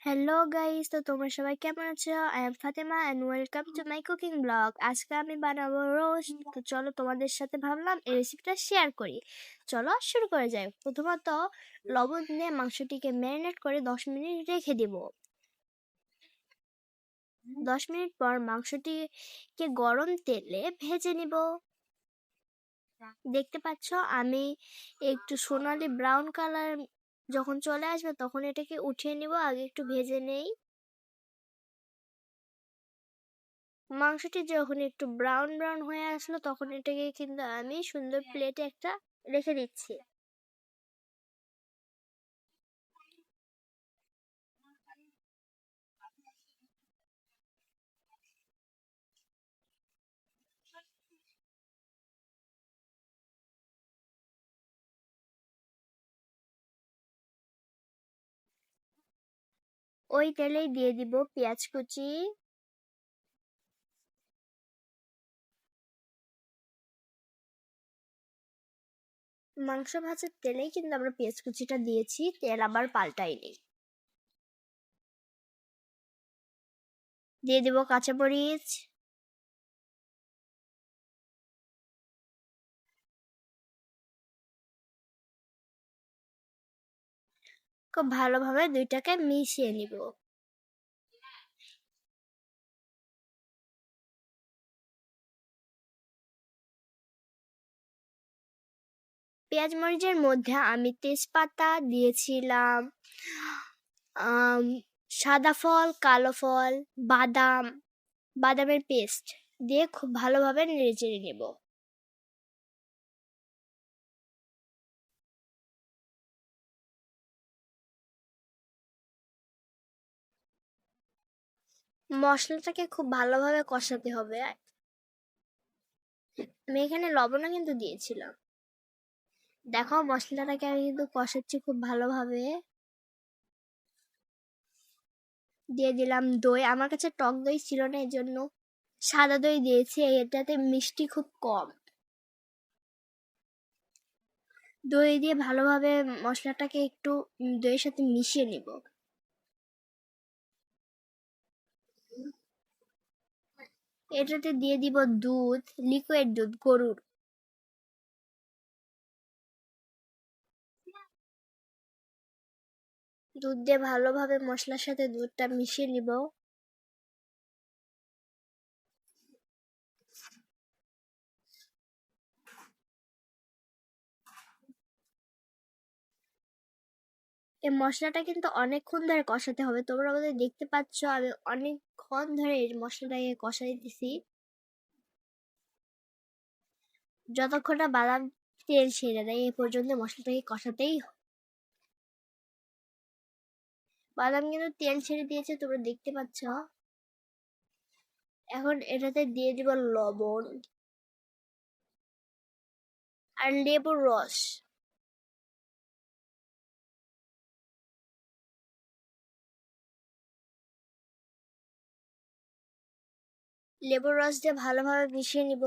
Hello guys, তো তোমরা সবাই কেমন আছো? I am Fatema and welcome to my cooking blog. আজকে আমি বানাবো রোস্ট। তো চলো তোমাদের সাথে ভাবলাম এই রেসিপিটা শেয়ার করি। চলো শুরু করে যাই। প্রথমত লবণ দিয়ে মাংসটিকে ম্যারিনেট করে 10 মিনিট রেখে দিব। 10 মিনিট পর মাংসটিকে গরম তেলে ভেজে নিব। দেখতে পাচ্ছ আমি একটু সোনালি ব্রাউন কালার যখন চলে আসবে তখন এটাকে উঠিয়ে নিব। আগে একটু ভেজে নেই। মাংসটি যখন একটু ব্রাউন ব্রাউন হয়ে আসলো তখন এটাকে কিন্তু আমি সুন্দর প্লেটে একটা রেখে দিচ্ছি। ওই তেলেই দিয়ে দিব পেঁয়াজ কুচি, মাংস ভাজার তেলেই কিন্তু আমরা পেঁয়াজ কুচিটা দিয়েছি, তেল আবার পাল্টাইনি। দিয়ে দিব কাঁচামরিচ, খুব ভালোভাবে দুইটাকে মিশিয়ে নিব। পেঁয়াজ মরিচের মধ্যে আমি তেজপাতা দিয়েছিলাম, সাদা ফল, কালো ফল, বাদাম, বাদামের পেস্ট দিয়ে খুব ভালোভাবে নেড়েচেড়ে নেব। মশলাটাকে খুব ভালোভাবে কষাতে হবে। আমি এখানে লবণও কিন্তু দিয়েছিলাম। দেখো মশলাটাকে আমি কিন্তু কষাচ্ছি খুব ভালোভাবে। দিয়ে দিলাম দই। আমার কাছে টক দই ছিল না, এই জন্য সাদা দই দিয়েছি। এটাতে মিষ্টি খুব কম। দই দিয়ে ভালোভাবে মশলাটাকে একটু দইয়ের সাথে মিশিয়ে নিব। এটাতে দিয়ে দিব দুধ, লিকুইড দুধ গরুর। দুধ দিয়ে ভালোভাবে মশলার সাথে দুধটা মিশিয়ে নিব। এই মশলাটা কিন্তু অনেকক্ষণ ধরে কষাতে হবে। তোমরা আমাদের দেখতে পাচ্ছ আমি অনেকক্ষণ ধরে এই মশলাটাকে কষাইতেছি, যতক্ষণ না বাদাম তেল ছেড়ে দেয় এই পর্যন্ত মশলাটাকে কষাতেই বাদাম কিন্তু তেল ছেড়ে দিয়েছে, তোমরা দেখতে পাচ্ছ। এখন এটাতে দিয়ে দিব লবণ আর লেবুর রস। লেবুর রস দিয়ে ভালোভাবে মিশিয়ে নিব।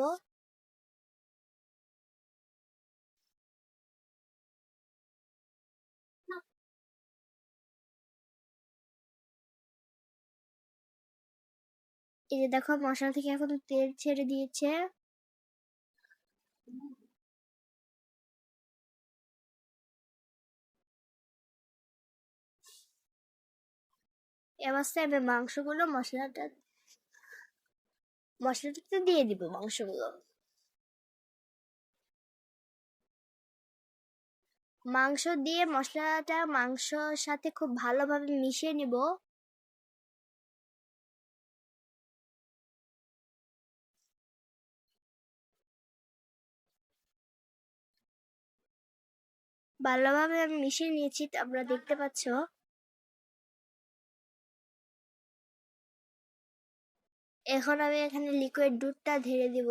এই যে দেখো মশলা থেকে এখন তেল ছেড়ে দিয়েছে। এ অবস্থায় আমি মশলাটাতে দিয়ে দিব মাংসগুলো। মাংস দিয়ে মশলাটা মাংসর সাথে খুব ভালোভাবে মিশিয়ে নিব। ভালোভাবে আমি মিশিয়ে নিয়েছি, তোমরা দেখতে পাচ্ছ। এখন আমি এখানে লিকুইড দুধটা ঢেলে দিব।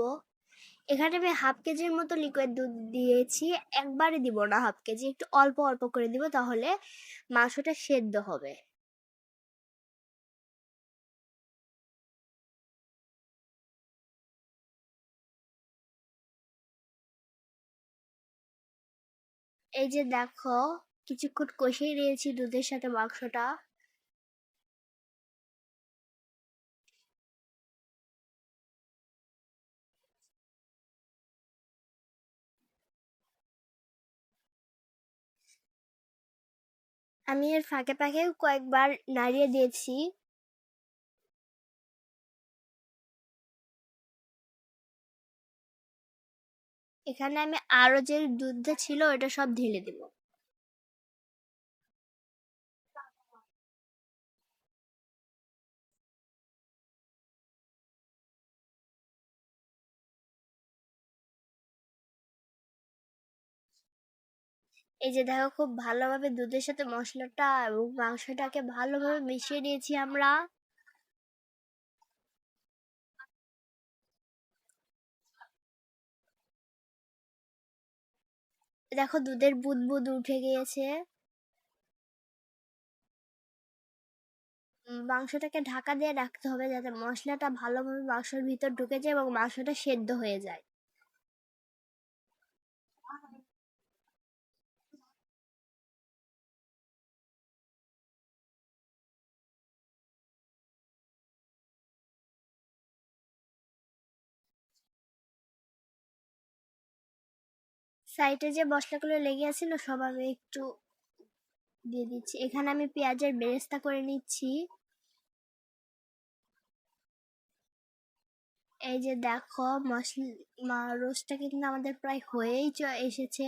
এখানে আমি হাফ কেজির মতো লিকুইড দুধ দিয়েছি। একবারে দিব না, হাফ কেজি, একটু অল্প অল্প করে দিব, তাহলে মাংসটা সেদ্ধ হবে। এই যে দেখো কিছুক্ষণ কষিয়ে নিয়েছি দুধের সাথে মাংসটা। আমি এর ফাঁকে ফাঁকে কয়েকবার নাড়িয়ে দিয়েছি। এখানে আমি আরো যে দুধটা ছিল ওটা সব ঢেলে দেব। এই যে দেখো, খুব ভালোভাবে দুধের সাথে মশলাটা এবং মাংসটাকে ভালোভাবে মিশিয়ে নিয়েছি আমরা। দেখো, দুধের বুদবুদ উঠে গিয়েছে। মাংসটাকে ঢাকা দিয়ে রাখতে হবে যাতে মশলাটা ভালোভাবে মাংসের ভিতর ঢুকে যায় এবং মাংসটা সেদ্ধ হয়ে যায়। সাইডে যে মশলাগুলো লেগে আছিল সব আমি একটু দিয়ে দিচ্ছি। এখানে আমি পেঁয়াজের বেরেস্তা করে নিচ্ছি। এই যে দেখো, মশলা রোস্টটা কিন্তু আমাদের প্রায় হয়েই এসেছে।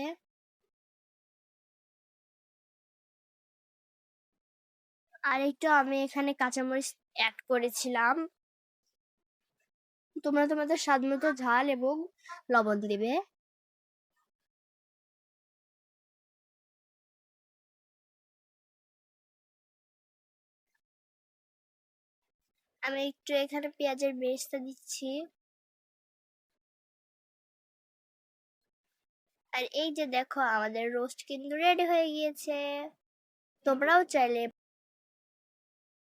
আর একটু আমি এখানে কাঁচামরিচ অ্যাড করেছিলাম। তোমরা তোমাদের স্বাদ মতো ঝাল এবং লবণ দিবে। আমি একটু এখানে পেঁয়াজের বেরেস্তা দিচ্ছি। আর এই যে দেখো, আমাদের রোস্ট কিন্তু রেডি হয়ে গিয়েছে। তোমরাও চাইলে